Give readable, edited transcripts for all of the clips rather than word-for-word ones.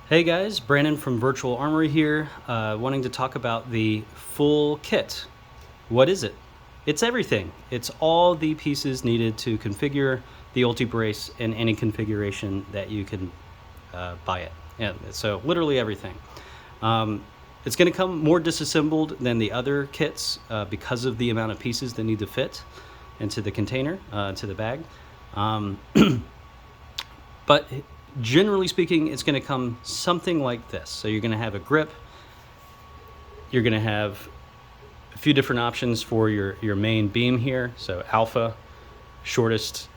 Hey guys, Brandon from Virtual Armory here, wanting to talk about the full kit. What is it? It's everything. It's all the pieces needed to configure the Ultibrace in any configuration that you can buy it. Yeah, so literally everything. It's going to come more disassembled than the other kits because of the amount of pieces that need to fit into the container, to the bag. But generally speaking, it's going to come something like this. So you're going to have a grip. You're going to have a few different options for your main beam here. So alpha, shortest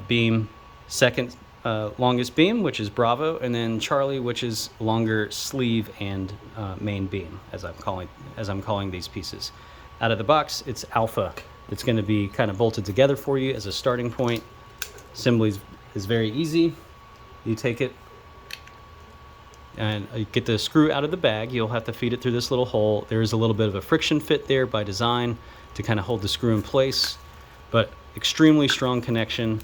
beam, second longest beam, which is Bravo, and then Charlie, which is longer sleeve and main beam, as I'm calling these pieces. Out of the box, it's alpha. It's going to be kind of bolted together for you as a starting point. Assembly is very easy. You take it and you get the screw out of the bag. You'll have to feed it through this little hole. There is a little bit of a friction fit there by design to kind of hold the screw in place, but extremely strong connection,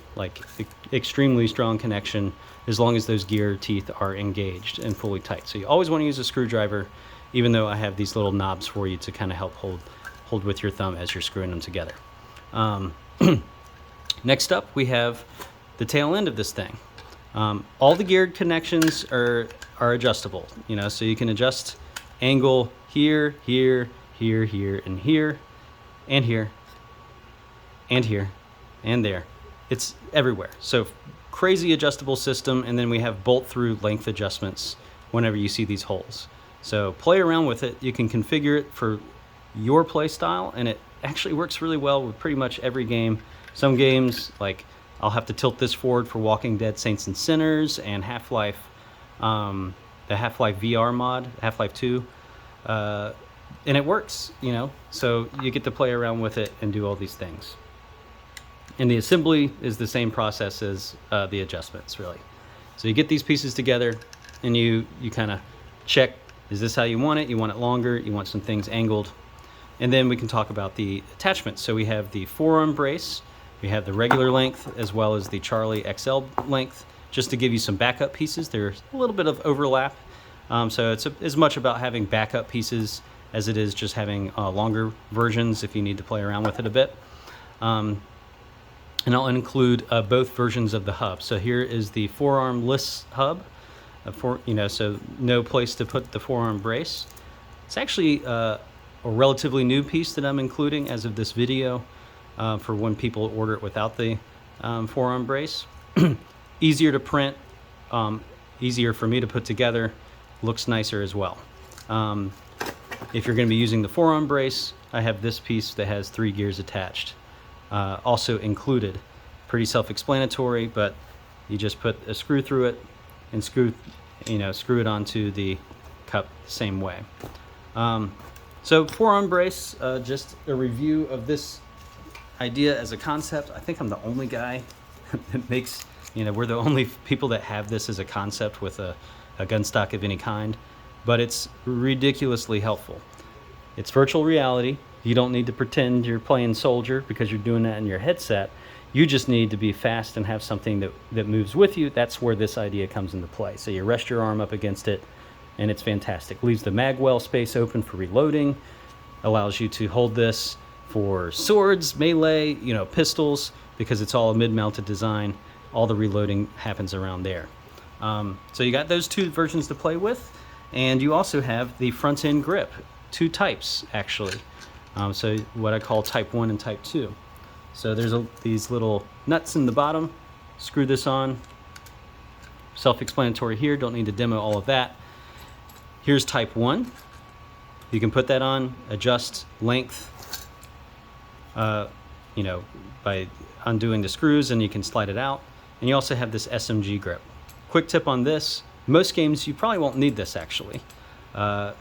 extremely strong connection, as long as those gear teeth are engaged and fully tight. So you always want to use a screwdriver, even though I have these little knobs for you to kind of help hold with your thumb as you're screwing them together. Next up, we have the tail end of this thing. All the geared connections are adjustable, so you can adjust angle here, here, here, here, and here, and here, and here, and there. It's everywhere. So crazy adjustable system, and then we have bolt through length adjustments whenever you see these holes. So play around with it. You can configure it for your play style, and it actually works really well with pretty much every game. Some games, like I'll have to tilt this forward for Walking Dead Saints and Sinners and Half-Life, the Half-Life VR mod, Half-Life 2, and it works, so you get to play around with it and do all these things. And the assembly is the same process as the adjustments, really. So you get these pieces together and you kind of check, is this how you want it? You want it longer, you want some things angled. And then we can talk about the attachments. So we have the forearm brace, we have the regular length as well as the Charlie XL length, just to give you some backup pieces. There's a little bit of overlap, so it's as much about having backup pieces as it is just having longer versions if you need to play around with it a bit. And I'll include both versions of the hub. So here is the forearm-less hub, so no place to put the forearm brace. It's actually a relatively new piece that I'm including as of this video. For when people order it without the forearm brace. Easier to print, easier for me to put together, looks nicer as well. If you're going to be using the forearm brace, I have this piece that has 3 gears attached, also included. Pretty self-explanatory, but you just put a screw through it and screw it onto the cup the same way. So forearm brace, just a review of this idea as a concept. I think I'm the only guy that makes, we're the only people that have this as a concept with a gun stock of any kind, but it's ridiculously helpful. It's virtual reality. You don't need to pretend you're playing soldier because you're doing that in your headset. You just need to be fast and have something that moves with you. That's where this idea comes into play. So you rest your arm up against it and it's fantastic. Leaves the mag well space open for reloading, allows you to hold this for swords, melee, pistols, because it's all a mid-mounted design. All the reloading happens around there. So you got those 2 versions to play with, and you also have the front end grip, 2 types actually. So what I call type 1 and type 2. So there's these little nuts in the bottom. Screw this on. Self-explanatory here, don't need to demo all of that. Here's type 1. You can put that on, adjust length, by undoing the screws, and you can slide it out. And you also have this SMG grip. Quick tip on this, most games you probably won't need this actually. There are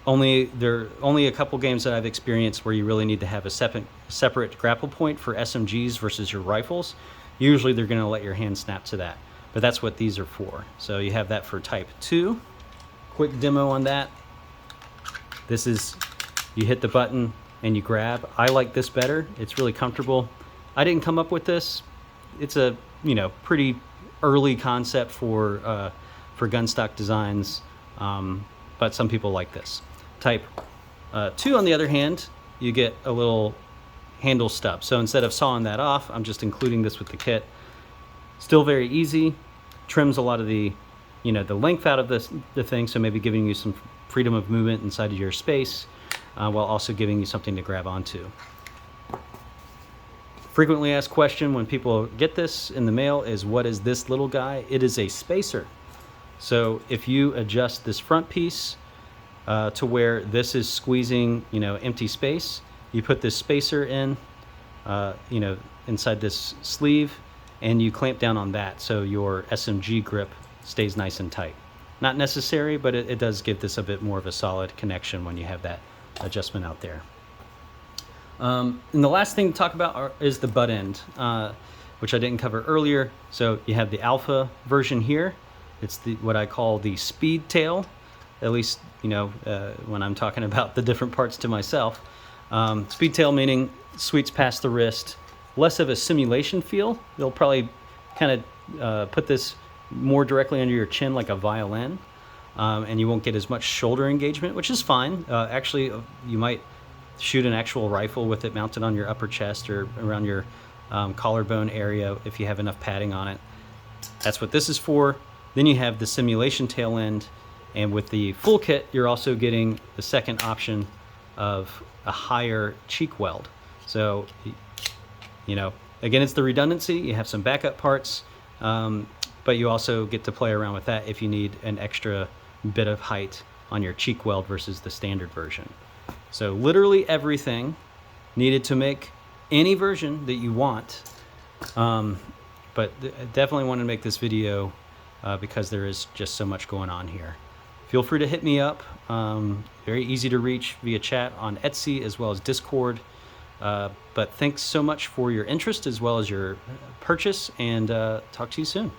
only a couple games that I've experienced where you really need to have a separate grapple point for SMGs versus your rifles. Usually they're going to let your hand snap to that, but that's what these are for. So you have that for type 2. Quick demo on that. This is, you hit the button and you grab. I like this better. It's really comfortable. I didn't come up with this. It's a pretty early concept for for gun stock designs, but some people like this. Type 2, on the other hand, you get a little handle stub. So instead of sawing that off, I'm just including this with the kit. Still very easy, trims a lot of the, the length out of the thing, so maybe giving you some freedom of movement inside of your space, while also giving you something to grab onto. Frequently asked question when people get this in the mail is, what is this little guy? It is a spacer. So if you adjust this front piece to where this is squeezing, empty space, you put this spacer in, inside this sleeve, and you clamp down on that so your SMG grip stays nice and tight. Not necessary, but it does give this a bit more of a solid connection when you have that adjustment out there. And the last thing to talk about is the butt end, which I didn't cover earlier. So you have the alpha version here. It's what I call the speed tail, at least when I'm talking about the different parts to myself. Speed tail meaning sweeps past the wrist, less of a simulation feel. They'll probably kind of put this more directly under your chin like a violin, and you won't get as much shoulder engagement, which is fine. Actually, you might shoot an actual rifle with it mounted on your upper chest or around your collarbone area if you have enough padding on it. That's what this is for. Then you have the simulation tail end, and with the full kit, you're also getting the second option of a higher cheek weld. So, again, it's the redundancy. You have some backup parts, but you also get to play around with that if you need an extra bit of height on your cheek weld versus the standard version. So literally everything needed to make any version that you want, but definitely want to make this video because there is just so much going on here. Feel free to hit me up. Very easy to reach via chat on Etsy as well as Discord. But thanks so much for your interest as well as your purchase, and talk to you soon.